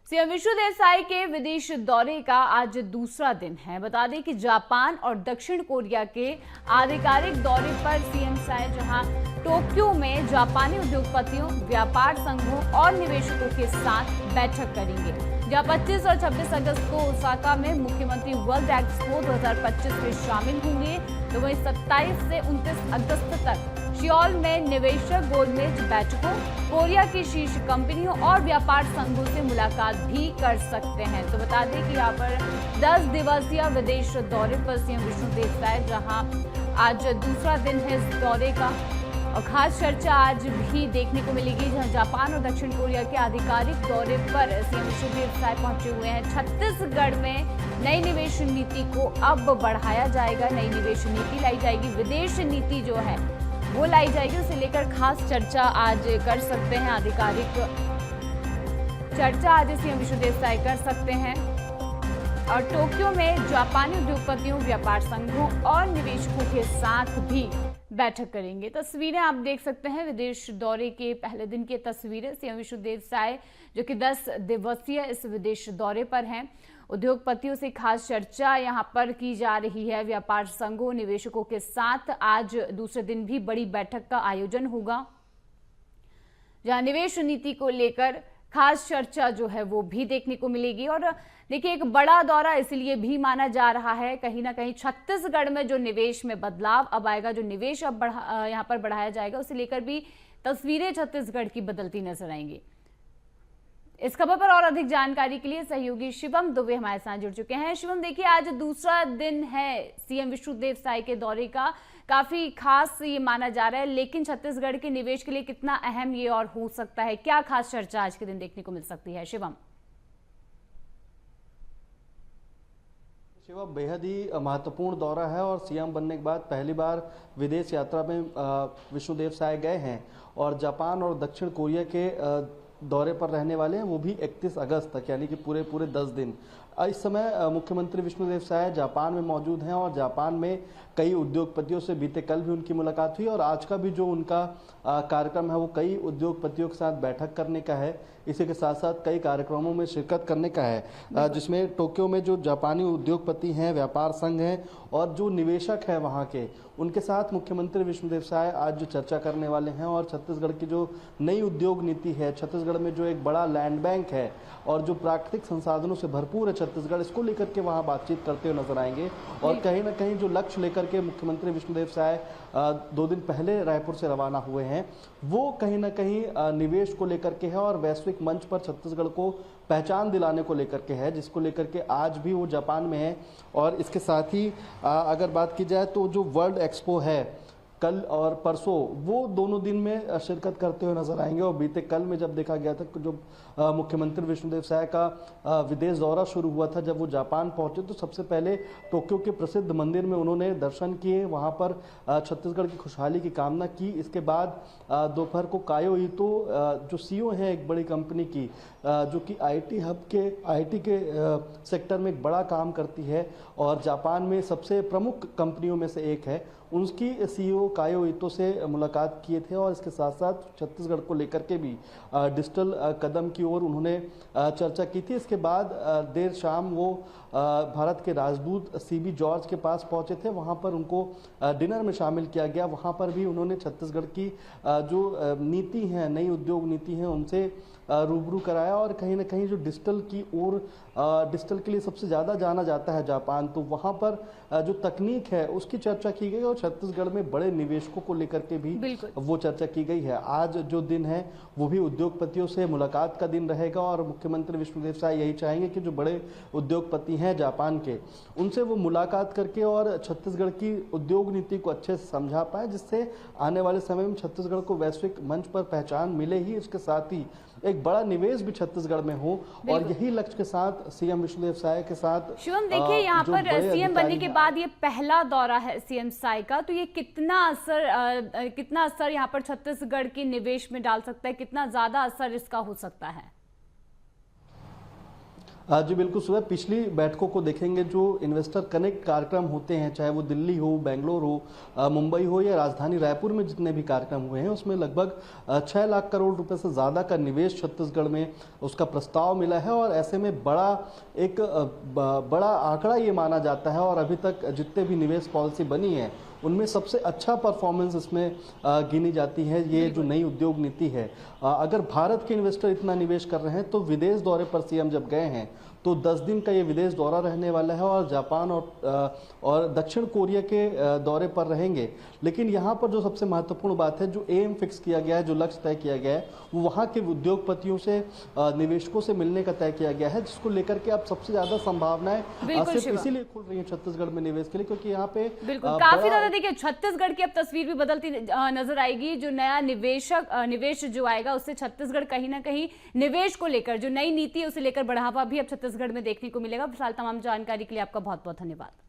CM Vishnudeo Sai के विदेश दौरे का आज दूसरा दिन है। बता दें कि जापान और दक्षिण कोरिया के आधिकारिक दौरे पर सीएम साय जहां टोक्यो में जापानी उद्योगपतियों, व्यापार संघों और निवेशकों के साथ बैठक करेंगे। जहां 25 और 26 अगस्त को ओसाका में मुख्यमंत्री वर्ल्ड एक्सपो 2025 में शामिल होंगे, तो वहीं 27 से 29 अगस्त तक सियोल में निवेशक गोलमेज बैठकों, कोरिया की शीर्ष कंपनियों और व्यापार संघों से मुलाकात भी कर सकते हैं। तो बता दें कि यहाँ पर 10 दिवसीय विदेश दौरे पर सीएम विष्णुदेव साय, जहां आज दूसरा दिन है इस दौरे का, और खास चर्चा आज भी देखने को मिलेगी, जहां जापान और दक्षिण कोरिया के आधिकारिक दौरे पर सीएम विष्णुदेव साय पहुंचे हुए हैं। छत्तीसगढ़ में नई निवेश नीति को अब बढ़ाया जाएगा, नई निवेश नीति लाई जाएगी, विदेश नीति जो है वो लाई जाएगी, उसे लेकर खास चर्चा आज कर सकते हैं। आधिकारिक चर्चा आज सीएम विष्णुदेव साय कर सकते हैं और टोक्यो में जापानी उद्योगपतियों, व्यापार संघों और निवेशकों के साथ भी बैठक करेंगे। तस्वीरें आप देख सकते हैं, विदेश दौरे के पहले दिन की तस्वीरें। सीएम विष्णुदेव साय जो कि 10 दिवसीय इस विदेश दौरे पर हैं, उद्योगपतियों से खास चर्चा यहां पर की जा रही है। व्यापार संघों, निवेशकों के साथ आज दूसरे दिन भी बड़ी बैठक का आयोजन होगा, जहां निवेश नीति को लेकर खास चर्चा जो है वो भी देखने को मिलेगी। और देखिए, एक बड़ा दौरा इसलिए भी माना जा रहा है, कहीं ना कहीं छत्तीसगढ़ में जो निवेश में बदलाव अब आएगा, जो निवेश अब यहाँ पर बढ़ाया जाएगा, उसे लेकर भी तस्वीरें छत्तीसगढ़ की बदलती नजर आएंगी। इस खबर पर और अधिक जानकारी के लिए सहयोगी शिवम दुबे हमारे साथ जुड़ चुके हैं। शिवम, देखिए, आज दूसरा दिन है सीएम विष्णुदेव साय के दौरे का, काफी खास ये माना जा रहा है, लेकिन छत्तीसगढ़ के निवेश के लिए कितना अहम ये और हो सकता है, क्या खास चर्चा आज के दिन देखने को मिल सकती है? शिवम शिवा, बेहद ही महत्वपूर्ण दौरा है और सीएम बनने के बाद पहली बार विदेश यात्रा में विष्णुदेव साय गए हैं और जापान और दक्षिण कोरिया के दौरे पर रहने वाले हैं, वो भी 31 अगस्त तक, यानी कि पूरे 10 दिन। इस समय मुख्यमंत्री विष्णुदेव साय जापान में मौजूद हैं और जापान में कई उद्योगपतियों से बीते कल भी उनकी मुलाकात हुई और आज का भी जो उनका कार्यक्रम है वो कई उद्योगपतियों के साथ बैठक करने का है। इसी के साथ साथ कई कार्यक्रमों में शिरकत करने का है, जिसमें टोक्यो में जो जापानी उद्योगपति हैं, व्यापार संघ हैं और जो निवेशक हैं वहाँ के, उनके साथ मुख्यमंत्री विष्णुदेव साय आज जो चर्चा करने वाले हैं। और छत्तीसगढ़ की जो नई उद्योग नीति है, छत्तीसगढ़ में जो एक बड़ा लैंड बैंक है और जो प्राकृतिक संसाधनों से भरपूर है छत्तीसगढ़, इसको लेकर के वहाँ बातचीत करते हुए नजर आएंगे। और कहीं ना कहीं जो लक्ष्य लेकर के मुख्यमंत्री विष्णुदेव साय 2 दिन पहले रायपुर से रवाना हुए हैं, वो कहीं ना कहीं निवेश को लेकर के है और वैश्विक मंच पर छत्तीसगढ़ को पहचान दिलाने को लेकर के है, जिसको लेकर के आज भी वो जापान में है। और इसके साथ ही अगर बात की जाए तो जो वर्ल्ड एक्सपो है कल और परसों, वो दोनों दिन में शिरकत करते हुए नजर आएंगे। और बीते कल में जब देखा गया था जो मुख्यमंत्री विष्णुदेव साय का विदेश दौरा शुरू हुआ था, जब वो जापान पहुंचे तो सबसे पहले टोक्यो के प्रसिद्ध मंदिर में उन्होंने दर्शन किए, वहां पर छत्तीसगढ़ की खुशहाली की कामना की। इसके बाद दोपहर को कायो ईतो जो सीईओ हैं एक बड़ी कंपनी की, जो कि आईटी हब के आईटी के सेक्टर में एक बड़ा काम करती है और जापान में सबसे प्रमुख कंपनियों में से एक है, उनकी सीईओ कायो ईतो से मुलाकात किए थे। और इसके साथ साथ छत्तीसगढ़ को लेकर के भी डिजिटल कदम की ओर उन्होंने चर्चा की थी। इसके बाद देर शाम वो भारत के राजदूत सीबी जॉर्ज के पास पहुंचे थे, वहां पर उनको डिनर में शामिल किया गया। वहां पर भी उन्होंने छत्तीसगढ़ की जो नीति है, नई उद्योग नीति है, उनसे रूबरू कराया। और कहीं ना कहीं जो डिजिटल की ओर, डिजिटल के लिए सबसे ज़्यादा जाना जाता है जापान, तो वहाँ पर जो तकनीक है उसकी चर्चा की गई और छत्तीसगढ़ में बड़े निवेशकों को लेकर के भी वो चर्चा की गई है। आज जो दिन है वो भी उद्योगपतियों से मुलाकात का दिन रहेगा और मुख्यमंत्री विष्णुदेव साय यही चाहेंगे कि जो बड़े उद्योगपति हैं जापान के, उनसे वो मुलाकात करके और छत्तीसगढ़ की उद्योग नीति को अच्छे से समझा पाए, जिससे आने वाले समय में छत्तीसगढ़ को वैश्विक मंच पर पहचान मिले ही, इसके साथ ही एक बड़ा निवेश भी छत्तीसगढ़ में हो। और यही लक्ष्य के साथ सीएम विष्णुदेव साय के साथ शिवम, देखिए, यहाँ पर सीएम बनने के बाद ये पहला दौरा है सीएम साय का, तो ये कितना असर यहाँ पर छत्तीसगढ़ के निवेश में डाल सकता है, कितना ज्यादा असर इसका हो सकता है? जी बिल्कुल, सुबह पिछली बैठकों को देखेंगे, जो इन्वेस्टर कनेक्ट कार्यक्रम होते हैं, चाहे वो दिल्ली हो, बेंगलोर हो, मुंबई हो या राजधानी रायपुर में जितने भी कार्यक्रम हुए हैं, उसमें लगभग 6 लाख करोड़ रुपए से ज़्यादा का निवेश छत्तीसगढ़ में उसका प्रस्ताव मिला है। और ऐसे में बड़ा आंकड़ा ये माना जाता है। और अभी तक जितने भी निवेश पॉलिसी बनी है, उनमें सबसे अच्छा परफॉर्मेंस इसमें गिनी जाती है। ये जो नई उद्योग नीति है, अगर भारत के इन्वेस्टर इतना निवेश कर रहे हैं, तो विदेश दौरे पर सीएम जब गए हैं तो 10 दिन का ये विदेश दौरा रहने वाला है और जापान और दक्षिण कोरिया के दौरे पर रहेंगे। लेकिन यहाँ पर जो सबसे महत्वपूर्ण बात है, जो एम फिक्स किया गया है, जो लक्ष्य तय किया गया है, वो वहाँ के उद्योगपतियों से, निवेशकों से मिलने का तय किया गया है, जिसको लेकर के अब सबसे ज्यादा संभावनाएं सिर्फ इसीलिए खुल रही है छत्तीसगढ़ में निवेश के लिए, क्योंकि यहाँ पे बिल्कुल काफी ज्यादा देखिए छत्तीसगढ़ की अब तस्वीर भी बदलती नजर आएगी। जो नया निवेश जो आएगा, उससे छत्तीसगढ़ कहीं ना कहीं निवेश को लेकर जो नई नीति है उसे लेकर बढ़ावा भी अब छत्तीसगढ़ में देखने को मिलेगा। फिलहाल तमाम जानकारी के लिए आपका बहुत बहुत धन्यवाद।